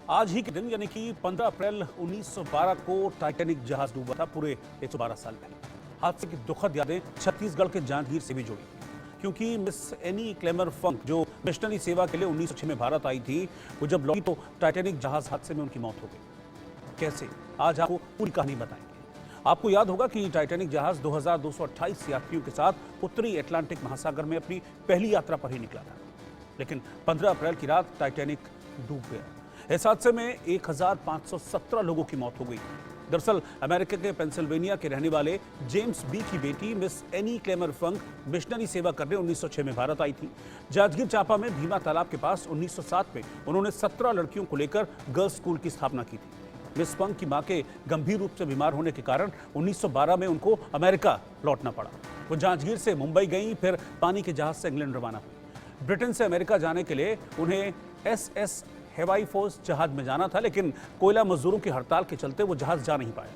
आज ही के दिन यानी कि 15 अप्रैल 1912 को टाइटैनिक जहाज डूबा था, पूरे 112 साल पहले। हादसे की दुखद यादें छत्तीसगढ़ के जांजगीर से भी जुड़ी, क्योंकि मिस एनी क्लेमर फंक जो मिशनरी सेवा के लिए 1906 में भारत आई थी, वो जब लौटी तो टाइटैनिक जहाज हादसे में उनकी मौत हो गई। कैसे, आज आपको पूरी कहानी बताएंगे। आपको याद होगा कि टाइटैनिक जहाज 2228 यात्रियों के साथ उत्तरी अटलांटिक महासागर में अपनी पहली यात्रा पर ही निकला था, लेकिन 15 अप्रैल की रात टाइटैनिक डूब गया। इस हादसे में 1517 लोगों की मौत हो गई। दरअसल अमेरिका के पेंसिल्वेनिया के रहने वाले जेम्स बी की बेटी मिस एनी क्लेमर फंक मिशनरी सेवा करने 1906 में भारत आई थी। जांजगीर चांपा में भीमा तालाब के पास 1907 में उन्होंने 17 लड़कियों को लेकर गर्ल्स स्कूल की स्थापना की थी। मिस फंक की मां के गंभीर रूप से बीमार होने के कारण 1912 में उनको अमेरिका लौटना पड़ा। वो जांजगीर से मुंबई गई, फिर पानी के जहाज से इंग्लैंड रवाना हुई। ब्रिटेन से अमेरिका जाने के लिए उन्हें SS हवाई फोर्स जहाज में जाना था, लेकिन कोयला मजदूरों की हड़ताल के चलते वो जहाज जा नहीं पाया।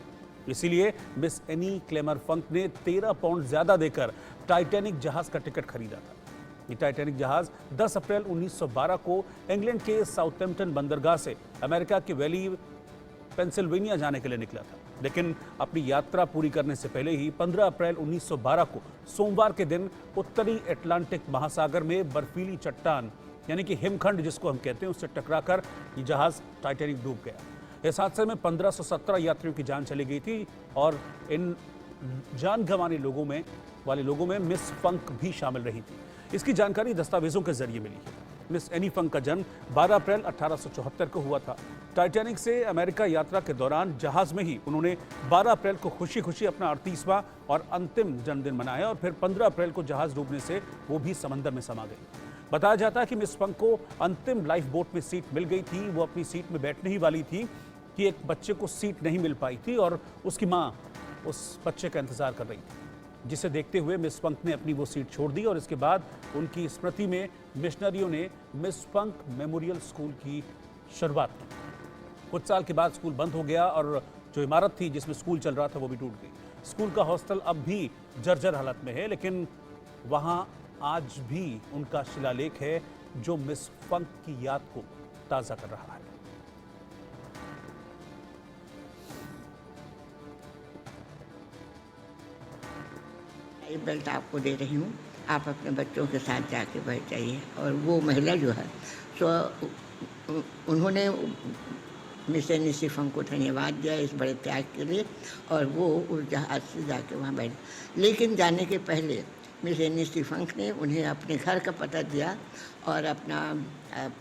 इसीलिए मिस एनी क्लेमर फंक ने 13 पाउंड ज्यादा देकर टाइटैनिक जहाज का टिकट खरीदा था। ये टाइटैनिक जहाज 10 अप्रैल 1912 को इंग्लैंड के साउथहैम्पटन बंदरगाह से अमेरिका के वैली पेंसिल्वेनिया जाने के लिए निकला था, लेकिन अपनी यात्रा पूरी करने से पहले ही 15 अप्रैल 1912 को सोमवार के दिन उत्तरी अटलांटिक महासागर में बर्फीली चट्टान यानी कि हिमखंड जिसको हम कहते हैं, उससे टकराकर ये जहाज टाइटैनिक डूब गया। इस हादसे में 1517 यात्रियों की जान चली गई थी और इन जान गंवाने लोगों में मिस फंक भी शामिल रही थी। इसकी जानकारी दस्तावेजों के जरिए मिली है। मिस एनी फंक का जन्म 12 अप्रैल 1874 को हुआ था। टाइटैनिक से अमेरिका यात्रा के दौरान जहाज में ही उन्होंने 12 अप्रैल को खुशी खुशी अपना 38वां और अंतिम जन्मदिन मनाया और फिर 15 अप्रैल को जहाज डूबने से वो भी समंदर में समा गई। बताया जाता है कि मिस फंक को अंतिम लाइफ बोट में सीट मिल गई थी। वो अपनी सीट में बैठने ही वाली थी कि एक बच्चे को सीट नहीं मिल पाई थी और उसकी माँ उस बच्चे का इंतजार कर रही थी, जिसे देखते हुए मिस फंक ने अपनी वो सीट छोड़ दी और इसके बाद उनकी स्मृति में मिशनरियों ने मिस फंक मेमोरियल स्कूल की शुरुआत की। कुछ साल के बाद स्कूल बंद हो गया और जो इमारत थी जिसमें स्कूल चल रहा था वो भी टूट गई। स्कूल का हॉस्टल अब भी जर्जर हालत में है, लेकिन वहाँ आज भी उनका शिलालेख है जो मिस फंक की याद को ताजा कर रहा है। ये बेल्ट आपको दे रही हूँ, आप अपने बच्चों के साथ जाके बैठ जाइए। और वो महिला जो है सो उन्होंने मिस एनी फंक को धन्यवाद दिया इस बड़े त्याग के लिए और वो उस जहाज से जाके वहाँ बैठ। लेकिन जाने के पहले मिस एनी फंक ने उन्हें अपने घर का पता दिया और अपना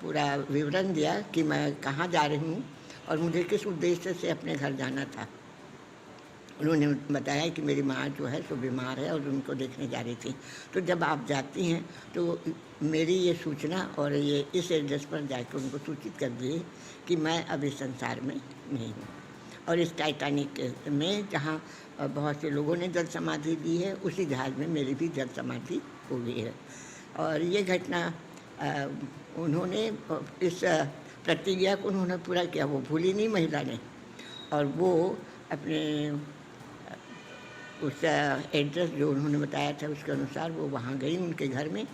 पूरा विवरण दिया कि मैं कहाँ जा रही हूँ और मुझे किस उद्देश्य से अपने घर जाना था। उन्होंने बताया कि मेरी माँ जो है सो बीमार है और उनको देखने जा रही थी। तो जब आप जाती हैं तो मेरी ये सूचना और ये इस एड्रेस पर जाकर उनको सूचित कर दिए कि मैं अब इस संसार में नहीं हूँ। और इस टाइटैनिक में जहाँ बहुत से लोगों ने जल समाधि दी है, उसी जहाज़ में मेरी भी जल समाधि हो गई है। और ये घटना उन्होंने इस प्रतिज्ञा को उन्होंने पूरा किया, वो भूली नहीं महिला ने। और वो अपने उस एड्रेस जो उन्होंने बताया था उसके अनुसार वो वहाँ गई उनके घर में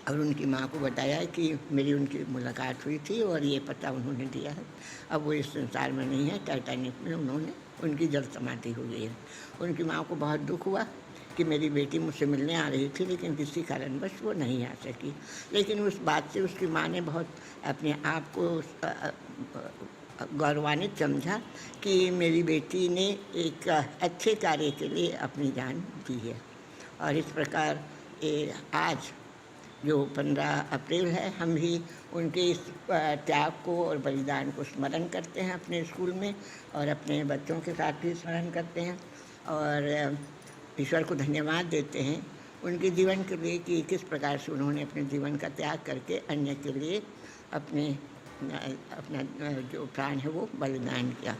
और उनकी माँ को बताया कि मेरी उनकी मुलाकात हुई थी और ये पता उन्होंने दिया है। अब वो इस संसार में नहीं है, टाइटैनिक में उनकी जल समाधि हो गई है। उनकी माँ को बहुत दुख हुआ कि मेरी बेटी मुझसे मिलने आ रही थी, लेकिन किसी कारणवश वो नहीं आ सकी। लेकिन उस बात से उसकी माँ ने बहुत अपने आप को गौरवान्वित समझा कि मेरी बेटी ने एक अच्छे कार्य के लिए अपनी जान दी है। और इस प्रकार आज जो 15 अप्रैल है, हम भी उनके इस त्याग को और बलिदान को स्मरण करते हैं अपने स्कूल में और अपने बच्चों के साथ भी स्मरण करते हैं और ईश्वर को धन्यवाद देते हैं उनके जीवन के लिए कि किस प्रकार से उन्होंने अपने जीवन का त्याग करके अन्य के लिए अपना जो प्राण है वो बलिदान किया।